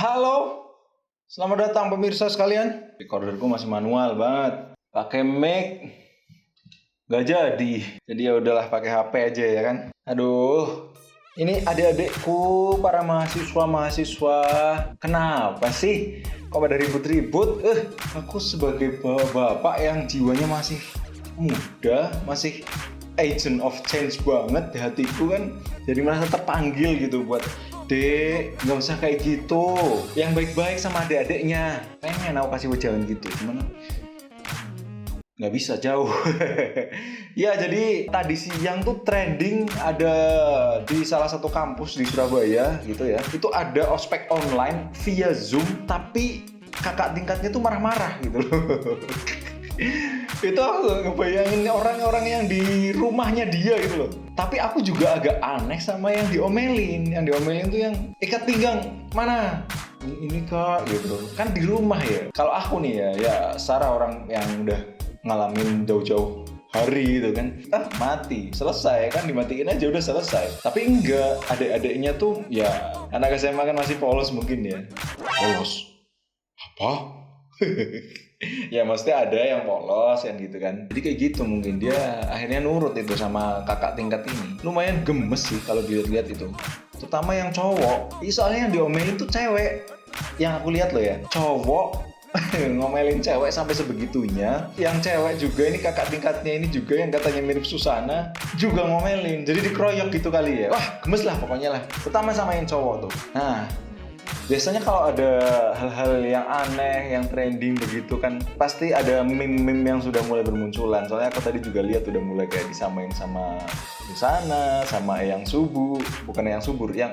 Halo, selamat datang pemirsa sekalian. Recorderku masih manual banget. Pakai mic nggak jadi. Jadi ya udahlah pakai HP aja ya kan. Aduh, ini adik-adikku para mahasiswa. Kenapa sih? Kok pada ribut-ribut? Aku sebagai bapak yang jiwanya masih muda, masih agent of change banget di hatiku kan. Jadi merasa terpanggil gitu buat Dek, nggak usah kayak gitu. Yang baik-baik sama adik-adiknya. Pengen aku kasih wejangan gitu, cuman nggak bisa jauh. Ya, jadi tadi siang tuh trending ada di salah satu kampus di Surabaya gitu ya. Itu ada ospek online via Zoom, tapi kakak tingkatnya tuh marah-marah gitu loh. Itu aku ngebayangin orang-orang yang di rumahnya dia gitu loh. Tapi aku juga agak aneh sama yang diomelin. Yang diomelin tuh yang ikat pinggang mana? Ini kak gitu. Kan di rumah ya. Kalau aku nih ya secara orang yang udah ngalamin jauh-jauh hari gitu kan, mati, selesai kan, dimatiin aja udah selesai. Tapi enggak, adik-adiknya tuh ya anak SMA kan masih polos mungkin ya. Polos? Apa? Ya maksudnya ada yang polos kan gitu kan. Jadi kayak gitu mungkin dia akhirnya nurut itu sama kakak tingkat ini. Lumayan gemes sih kalau dilihat itu. Terutama yang cowok. Soalnya yang diomelin tuh cewek. Yang aku lihat loh ya, cowok ngomelin cewek sampai sebegitunya. Yang cewek juga ini kakak tingkatnya ini juga yang katanya mirip Susana juga ngomelin. Jadi dikeroyok gitu kali ya. Wah, gemes lah pokoknya lah. Terutama sama yang cowok tuh. Nah, biasanya kalau ada hal-hal yang aneh, yang trending begitu kan, pasti ada meme-meme yang sudah mulai bermunculan. Soalnya aku tadi juga lihat udah mulai kayak disamain sama Susana, sama yang subur, bukan yang subur, yang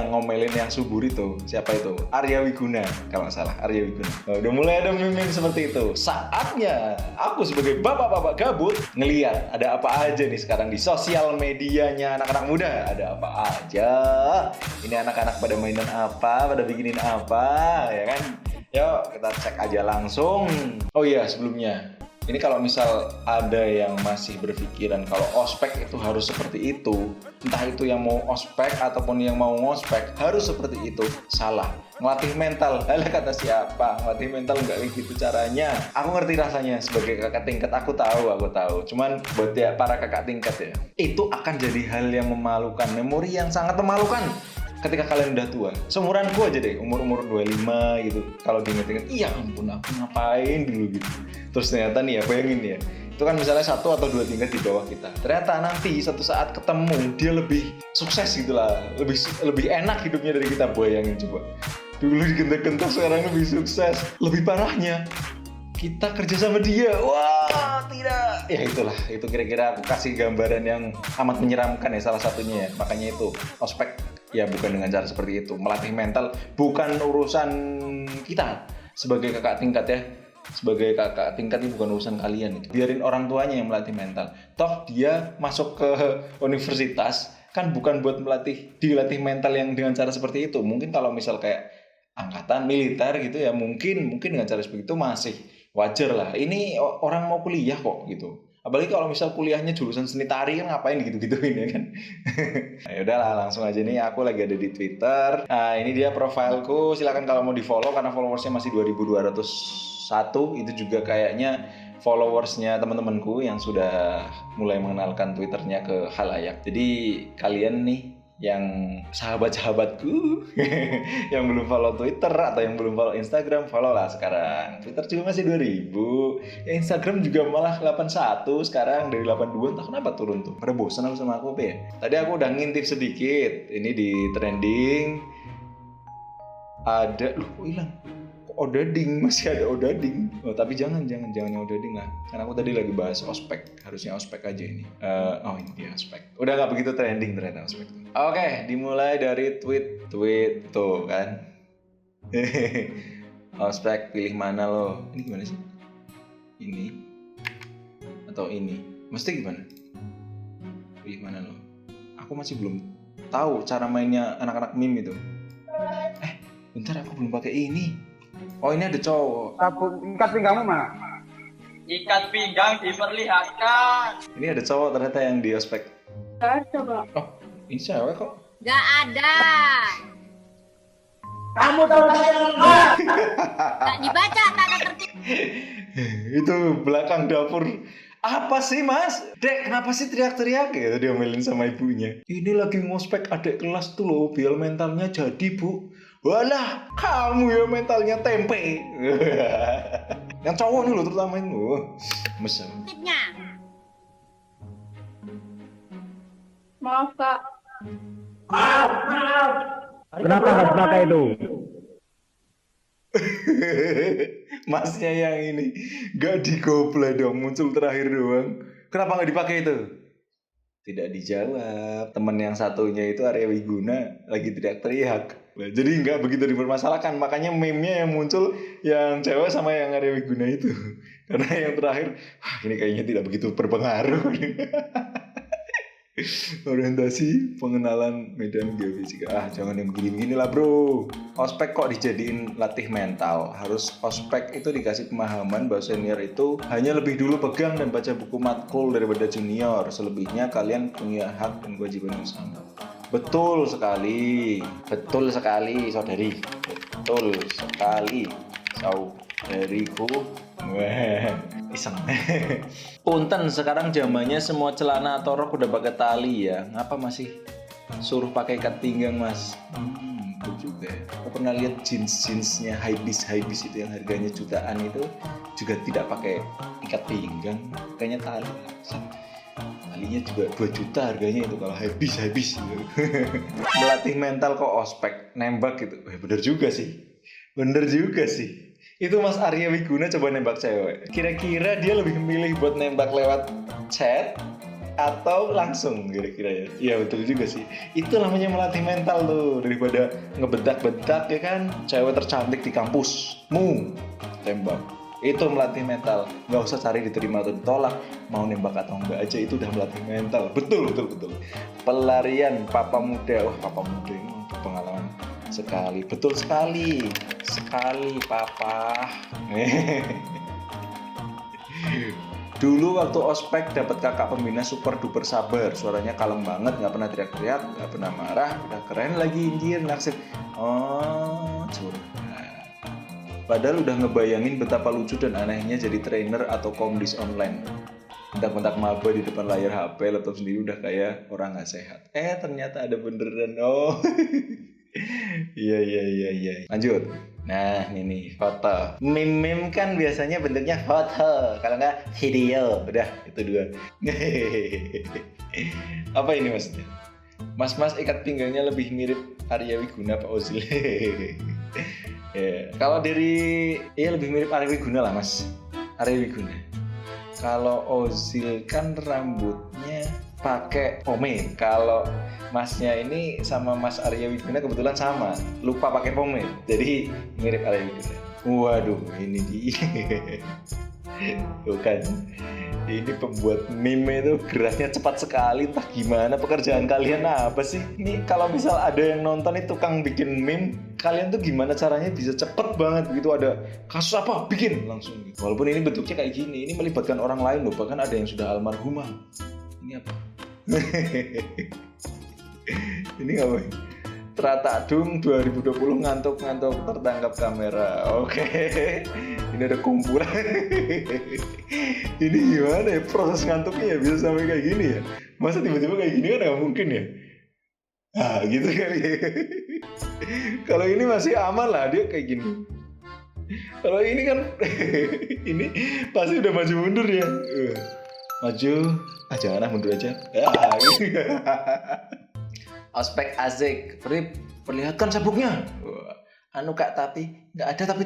ngomelin yang subur itu. Siapa itu? Arya Wiguna, kalau nggak salah, Arya Wiguna. Nah, udah mulai ada meme seperti itu. Saatnya aku sebagai bapak-bapak gabut ngeliat ada apa aja nih sekarang di sosial medianya anak-anak muda. Ada apa aja? Ini anak-anak pada mainan apa? Pada bikinin apa? Ya kan? Yuk kita cek aja langsung. Oh iya, sebelumnya ini kalau misal ada yang masih berpikiran kalau ospek itu harus seperti itu, entah itu yang mau ospek ataupun yang mau ngospek harus seperti itu, salah. Ngelatih mental, halah kata siapa, ngelatih mental nggak kayak gitu caranya. Aku ngerti rasanya sebagai kakak tingkat, aku tahu. Cuman buat ya para kakak tingkat ya, itu akan jadi hal yang memalukan, memori yang sangat memalukan ketika kalian udah tua. Seumuranku aja deh, umur 25 gitu. Kalau diinget-inget, iya ampun aku ngapain dulu gitu. Terus ternyata nih ya, bayangin ya, itu kan misalnya 1 atau 2 tingkat di bawah kita. Ternyata nanti satu saat ketemu, dia lebih sukses gitu lah. Lebih enak hidupnya dari kita, bayangin coba. Dulu digentak-gentak, sekarang lebih sukses. Lebih parahnya, kita kerja sama dia. Wah, tidak. Ya itulah, itu kira-kira aku kasih gambaran yang amat menyeramkan ya, salah satunya ya. Makanya itu, ospek ya bukan dengan cara seperti itu. Melatih mental bukan urusan kita sebagai kakak tingkat ya. Sebagai kakak tingkat ini bukan urusan kalian itu. Biarin orang tuanya yang melatih mental. Toh dia masuk ke universitas kan bukan buat dilatih mental yang dengan cara seperti itu. Mungkin kalau misal kayak angkatan militer gitu ya, mungkin dengan cara seperti itu masih wajar lah. Ini orang mau kuliah kok gitu. Apalagi kalau misal kuliahnya jurusan seni tari kan ngapain gitu-gituin ya kan. Nah, udahlah langsung aja nih, aku lagi ada di Twitter. Nah, ini dia profilku. Silakan kalau mau di-follow karena followersnya masih 2201. Itu juga kayaknya followersnya teman-temanku yang sudah mulai mengenalkan Twitternya ke khalayak. Jadi kalian nih yang sahabat-sahabatku yang belum follow Twitter atau yang belum follow Instagram, follow lah sekarang. Twitter juga masih 2000, ya Instagram juga malah 81 sekarang dari 82, entah kenapa turun tuh. Pada bosan aku sama aku apa ya. Tadi aku udah ngintip sedikit, ini di trending ada, kok hilang? Odading, masih ada Odading. Oh, tapi jangan yang Odading lah. Karena aku tadi lagi bahas ospek. Harusnya ospek aja ini. Ini dia ospek. Udah gak begitu trending ternyata ospek. Oke, dimulai dari tweet tuh kan. Ospek pilih mana lo? Ini gimana sih? Ini atau ini? Mesti gimana? Pilih mana lo? Aku masih belum tahu cara mainnya anak-anak meme itu. Bentar, aku belum pakai ini. Oh, ini ada cowok. Ikat pinggangmu mana? Ikat pinggang diperlihatkan. Ini ada cowok ternyata yang di ospek. Coba. Oh, ini cewek kok. Gak ada. Kamu tahu saya enggak? Tak dibaca tata tertib. Itu belakang dapur. Apa sih mas? Dek kenapa sih teriak-teriak gitu dia melin sama ibunya. Ini lagi ngospek adik kelas tuh loh biar mentalnya jadi bu. Walah kamu ya mentalnya tempe. Yang cowok nih loh terutama ini loh. Mesem. Tipnya. Maaf kak. Kenapa nggak pakai itu? Masnya yang ini gak digoplay dong muncul terakhir doang. Kenapa nggak dipakai itu? Tidak dijawab. Teman yang satunya itu Arya Wiguna lagi teriak-teriak. Jadi nggak begitu dipermasalahkan. Makanya meme-nya yang muncul yang cewek sama yang Arya Wiguna itu. Karena yang terakhir, ini kayaknya tidak begitu berpengaruh. Orientasi pengenalan medan geofisika. Jangan yang begini-begini lah bro. Ospek kok dijadiin latih mental. Harus ospek itu dikasih pemahaman bahwa senior itu hanya lebih dulu pegang dan baca buku matkul daripada junior. Selebihnya kalian punya hak dan kewajiban yang sama. Betul sekali. Betul sekali saudari. Betul sekali saudariku. Wah, iseng. Punten sekarang zamannya semua celana atau rok udah pakai tali ya. Ngapa masih suruh pakai ikat pinggang mas? Betul juga ya. Aku pernah lihat jeans-jeansnya Hypebeast itu yang harganya jutaan itu juga tidak pakai ikat pinggang, kayaknya tali. Talinya juga 2 juta harganya itu kalau Hypebeast gitu. Melatih mental kok ospek nembak gitu. Bener juga sih. Itu Mas Arya Wiguna coba nembak cewek. Kira-kira dia lebih memilih buat nembak lewat chat atau langsung kira-kira ya? Iya betul juga sih. Itu namanya melatih mental tuh. Daripada ngebedak-bedak ya kan. Cewek tercantik di kampusmu tembak. Itu melatih mental. Gak usah cari diterima atau ditolak. Mau nembak atau enggak aja itu udah melatih mental. Betul. Pelarian papa muda. Wah papa muda ini pengalaman sekali. Betul sekali papa. Dulu waktu ospek dapat kakak pembina super duper sabar. Suaranya kalem banget, nggak pernah teriak-teriak, nggak pernah marah, udah keren lagi anjir naksir. Oh curhat. Padahal udah ngebayangin betapa lucu dan anehnya jadi trainer atau komdis online. Bentak-bentak maba di depan layar HP, laptop sendiri udah kayak orang nggak sehat. Ternyata ada beneran. Oh. Iya. Lanjut. Nah, ini foto. Meme kan biasanya bentuknya foto, kalau nggak video. Udah, itu 2. Apa ini maksudnya? Mas-mas ikat pinggangnya lebih mirip Arya Wiguna Pak Ozil. Ya. Kalau dari lebih mirip Arya Wiguna lah, Mas. Arya Wiguna. Kalau Ozil kan rambutnya pakai pomade. Kalau masnya ini sama Mas Arya Wiguna kebetulan sama, lupa pakai pomade. Jadi mirip Arya Wiguna. Waduh, ini bukan. Ini pembuat meme itu geraknya cepat sekali. Entah gimana pekerjaan kalian apa sih? Ini kalau misal ada yang nonton itu tukang bikin meme, kalian tuh gimana caranya bisa cepet banget begitu ada kasus apa bikin langsung gitu. Walaupun ini bentuknya kayak gini, ini melibatkan orang lain loh. Bahkan ada yang sudah almarhumah. Ini apa? Ini ngapain? Teratadung 2020 ngantuk-ngantuk tertangkap kamera. Oke. Ini ada kumpulan. Ini gimana ya proses ngantuknya ya bisa sampai kayak gini ya? Masa tiba-tiba kayak gini kan nggak mungkin ya? Gitu kali ya. Kalau ini masih aman lah, dia kayak gini. Kalau ini kan ini pasti udah maju mundur ya. Maju, jangan mundur aja. Gitu. Ospek asik, Rip, perlihatkan sabuknya. Anu kak, tapi nggak ada tapi.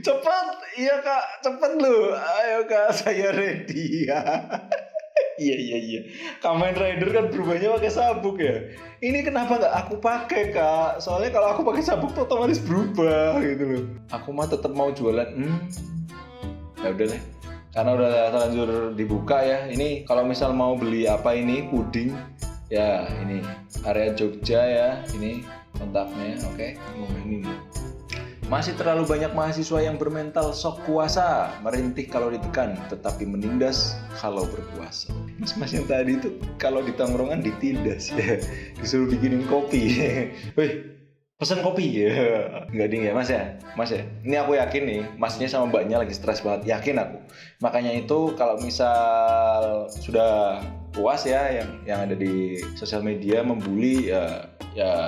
Cepat, iya kak, cepat lu. Ayo kak, saya ready ya. Iya. Kamen Rider kan berubahnya pakai sabuk ya. Ini kenapa nggak aku pakai kak? Soalnya kalau aku pakai sabuk tuh otomatis berubah gitu loh. Aku mah tetap mau jualan. Ya udah deh. Karena udah terlanjur dibuka ya. Ini kalau misal mau beli apa ini puding ya ini area Jogja ya. Ini kontaknya, oke. Ini Masih terlalu banyak mahasiswa yang bermental sok kuasa, merintih kalau ditekan, tetapi menindas kalau berkuasa. Mas yang tadi itu kalau di tongkrongan ditindas ya, disuruh bikinin kopi. Wih, pesan kopi ya. Enggak ding ya Mas ya? Mas ya? Ini aku yakin nih, Masnya sama Mbaknya lagi stres banget, yakin aku. Makanya itu kalau misal sudah puas ya yang ada di sosial media membuli ya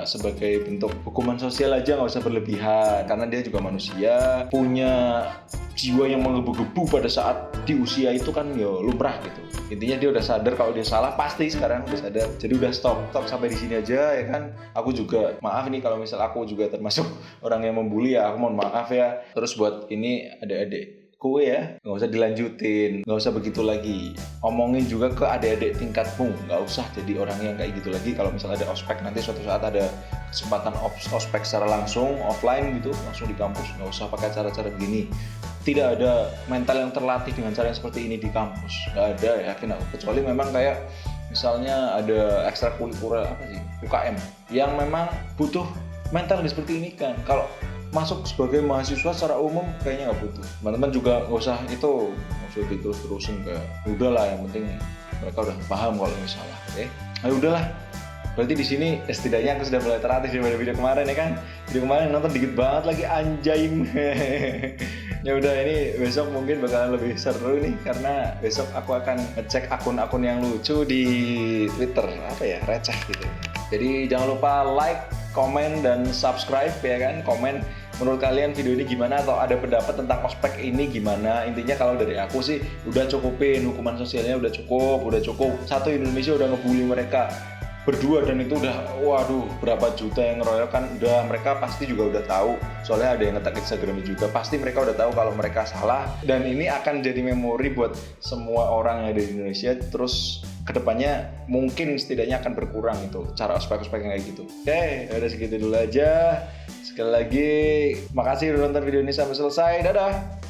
sebagai bentuk hukuman sosial aja, nggak usah berlebihan karena dia juga manusia, punya jiwa yang menggebu-gebu pada saat di usia itu kan ya lumrah gitu. Intinya dia udah sadar kalau dia salah, pasti sekarang udah sadar, jadi udah stop sampai di sini aja ya kan. Aku juga maaf nih kalau misal aku juga termasuk orang yang membuli ya, aku mohon maaf ya. Terus buat ini adik-adik kue ya, nggak usah dilanjutin, nggak usah begitu lagi. Omongin juga ke adik-adik tingkatmu, nggak usah jadi orang yang kayak gitu lagi. Kalau misalnya ada ospek nanti suatu saat ada kesempatan ospek secara langsung, offline gitu, langsung di kampus, nggak usah pakai cara-cara begini. Tidak ada mental yang terlatih dengan cara yang seperti ini di kampus, nggak ada, yakin aku. Kecuali memang kayak misalnya ada ekstrakurikuler apa sih, UKM, yang memang butuh mental seperti ini kan. Kalau masuk sebagai mahasiswa secara umum kayaknya nggak butuh. Teman-teman juga nggak usah diterus-terusin kayak udahlah, yang penting mereka udah paham kalau misalnya. Oke, ayo udahlah. Berarti di sini setidaknya aku sudah mulai terlatih daripada video kemarin ya kan. Video kemarin nonton dikit banget lagi anjing. Ya udah, ini besok mungkin bakalan lebih seru nih karena besok aku akan ngecek akun-akun yang lucu di Twitter, apa ya, receh gitu. Jadi jangan lupa like, komen, dan subscribe ya kan. Komen menurut kalian video ini gimana, atau ada pendapat tentang ospek ini gimana. Intinya kalau dari aku sih udah cukupin, hukuman sosialnya udah cukup. Satu, Indonesia udah ngebully mereka berdua, dan itu udah waduh berapa juta yang ngeroyok kan, udah mereka pasti juga udah tahu, soalnya ada yang nge-tag Instagramnya juga, pasti mereka udah tahu kalau mereka salah, dan ini akan jadi memori buat semua orang yang ada di Indonesia. Terus kedepannya mungkin setidaknya akan berkurang itu cara ospek-ospek yang kayak gitu. Oke, udah segitu dulu aja. Sekali lagi makasih udah nonton video ini sampai selesai. Dadah.